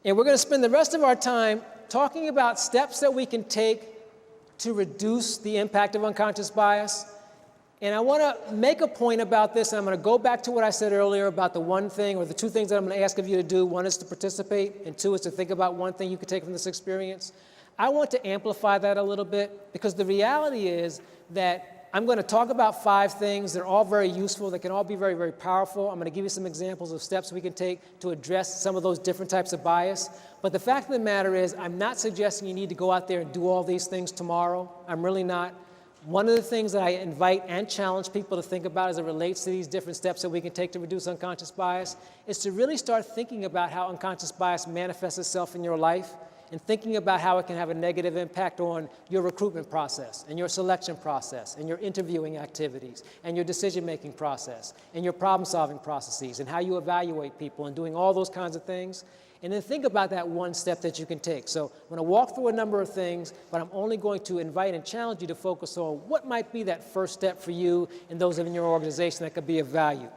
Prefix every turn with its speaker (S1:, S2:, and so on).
S1: And we're going to spend the rest of our time talking about steps that we can take to reduce the impact of unconscious bias. And I want to make a point about this, and I'm going to go back to what I said earlier about the one thing, or the two things that I'm going to ask of you to do. One is to participate, and two is to think about one thing you could take from this experience. I want to amplify that a little bit, because the reality is that I'm going to talk about 5 things. They're all very useful. They can all be very, very powerful. I'm going to give you some examples of steps we can take to address some of those different types of bias. But the fact of the matter is, I'm not suggesting you need to go out there and do all these things tomorrow. I'm really not. One of the things that I invite and challenge people to think about as it relates to these different steps that we can take to reduce unconscious bias is to really start thinking about how unconscious bias manifests itself in your life, and thinking about how it can have a negative impact on your recruitment process, and your selection process, and your interviewing activities, and your decision-making process, and your problem-solving processes, and how you evaluate people, and doing all those kinds of things. And then think about that one step that you can take. So I'm going to walk through a number of things, but I'm only going to invite and challenge you to focus on what might be that first step for you and those in your organization that could be of value.